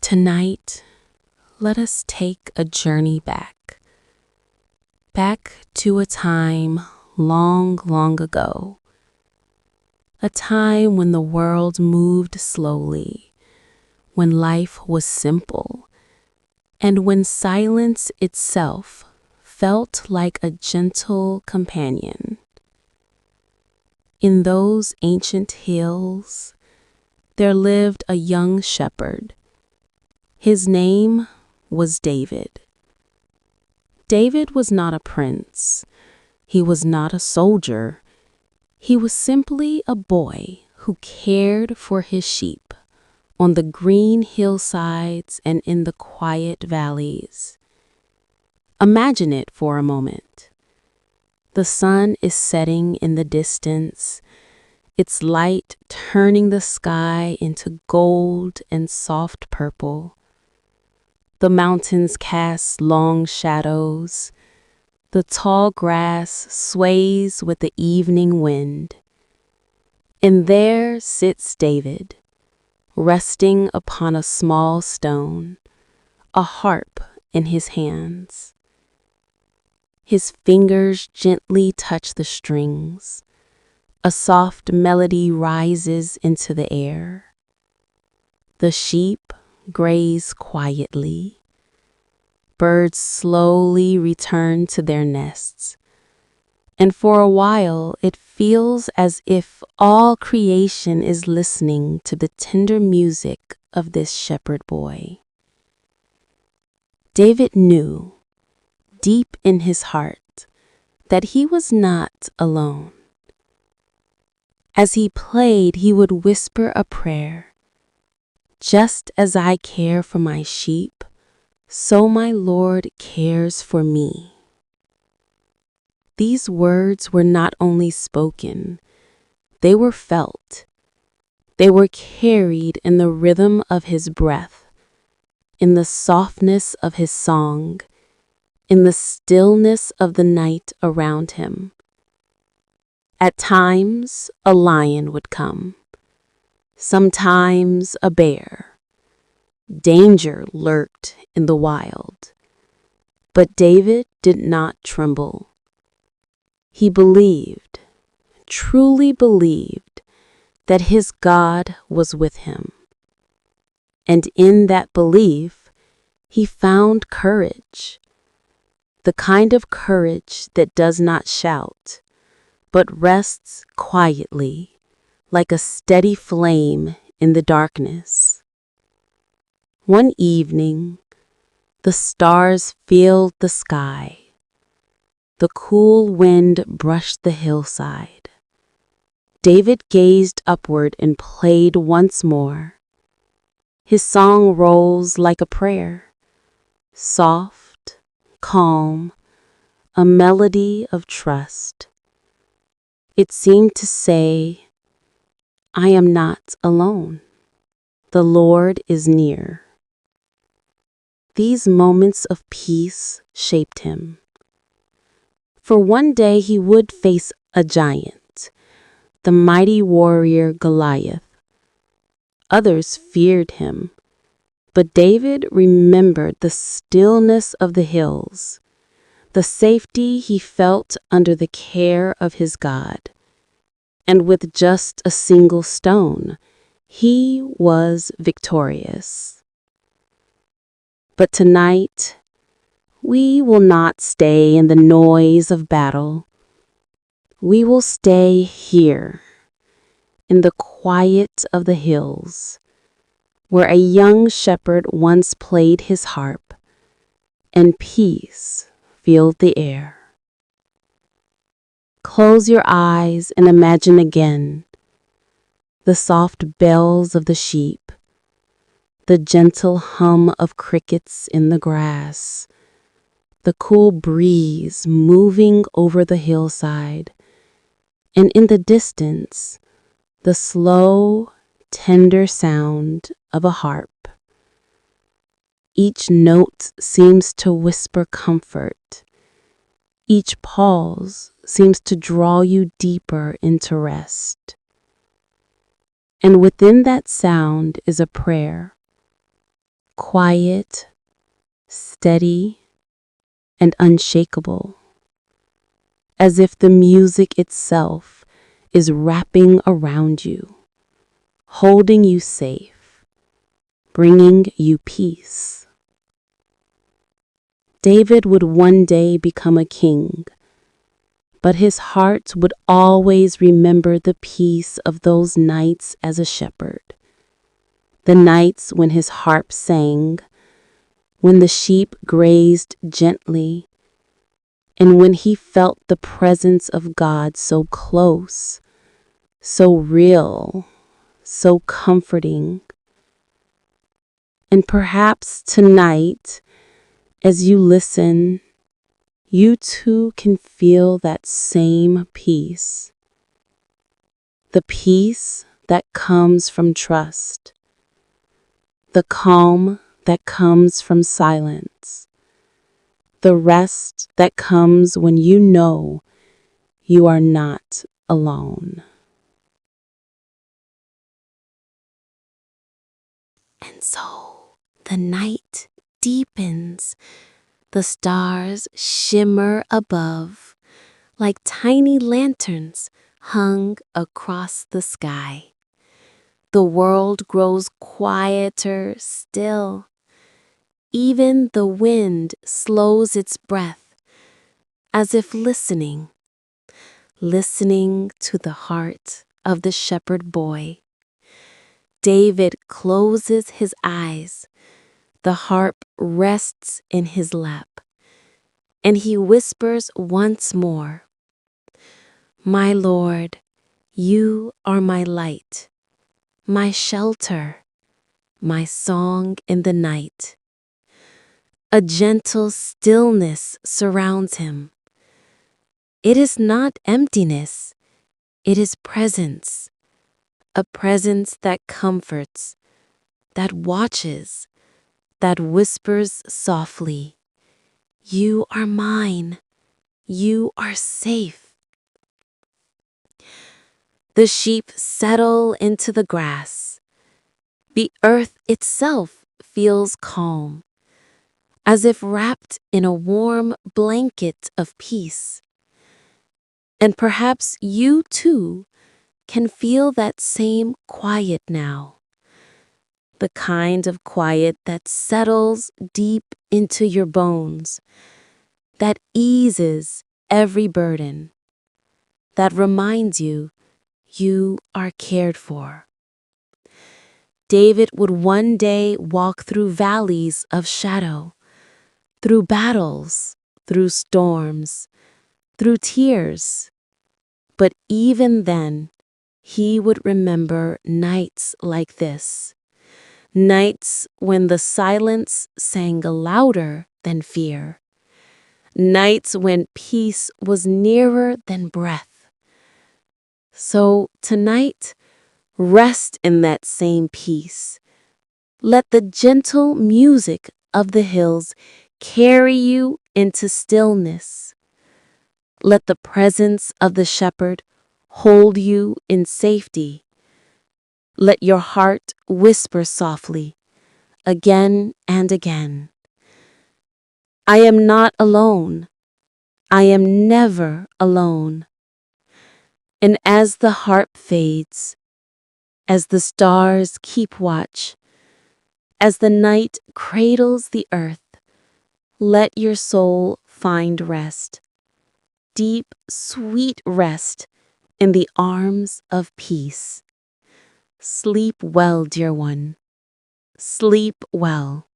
Tonight, let us take a journey back to a time long, long ago. A time when the world moved slowly, when life was simple, and when silence itself felt like a gentle companion. In those ancient hills, there lived a young shepherd. His name was David. David was not a prince. He was not a soldier. He was simply a boy who cared for his sheep on the green hillsides and in the quiet valleys. Imagine it for a moment. The sun is setting in the distance, its light turning the sky into gold and soft purple. The mountains cast long shadows. The tall grass sways with the evening wind. And there sits David, resting upon a small stone, a harp in his hands. His fingers gently touch the strings. A soft melody rises into the air. The sheep graze quietly. Birds slowly return to their nests. And for a while, it feels as if all creation is listening to the tender music of this shepherd boy. David knew, deep in his heart, that he was not alone. As he played, he would whisper a prayer. Just as I care for my sheep, so my Lord cares for me. These words were not only spoken, they were felt. They were carried in the rhythm of his breath, in the softness of his song, in the stillness of the night around him. At times, a lion would come. Sometimes a bear. Danger lurked in the wild. But David did not tremble. He believed, truly believed, that his God was with him. And in that belief, he found courage. The kind of courage that does not shout, but rests quietly, like a steady flame in the darkness. One evening, the stars filled the sky. The cool wind brushed the hillside. David gazed upward and played once more. His song rolls like a prayer, soft, calm, a melody of trust. It seemed to say, I am not alone. The Lord is near. These moments of peace shaped him. For one day he would face a giant, the mighty warrior Goliath. Others feared him, but David remembered the stillness of the hills, the safety he felt under the care of his God. And with just a single stone, he was victorious. But tonight, we will not stay in the noise of battle. We will stay here, in the quiet of the hills, where a young shepherd once played his harp, and peace filled the air. Close your eyes and imagine again the soft bells of the sheep, the gentle hum of crickets in the grass, the cool breeze moving over the hillside, and in the distance, the slow, tender sound of a harp. Each note seems to whisper comfort. Each pause seems to draw you deeper into rest. And within that sound is a prayer, quiet, steady, and unshakable, as if the music itself is wrapping around you, holding you safe, bringing you peace. David would one day become a king, but his heart would always remember the peace of those nights as a shepherd. The nights when his harp sang, when the sheep grazed gently, and when he felt the presence of God so close, so real, so comforting. And perhaps tonight, as you listen, you too can feel that same peace. The peace that comes from trust. The calm that comes from silence. The rest that comes when you know you are not alone. And so the night deepens. The stars shimmer above like tiny lanterns hung across the sky. The world grows quieter still. Even the wind slows its breath, as if listening to the heart of the shepherd boy. David closes his eyes. The harp rests in his lap, and he whispers once more, "My Lord, you are my light, my shelter, my song in the night." A gentle stillness surrounds him. It is not emptiness, it is presence, a presence that comforts, that watches, that whispers softly, "You are mine, you are safe." The sheep settle into the grass. The earth itself feels calm, as if wrapped in a warm blanket of peace. And perhaps you too can feel that same quiet now. The kind of quiet that settles deep into your bones, that eases every burden, that reminds you you are cared for. David would one day walk through valleys of shadow, through battles, through storms, through tears. But even then, he would remember nights like this, nights when the silence sang louder than fear, nights when peace was nearer than breath. So tonight, rest in that same peace. Let the gentle music of the hills carry you into stillness. Let the presence of the shepherd hold you in safety. Let your heart whisper softly, again and again, "I am not alone. I am never alone." And as the harp fades, as the stars keep watch, as the night cradles the earth, let your soul find rest, deep, sweet rest in the arms of peace. Sleep well, dear one. Sleep well.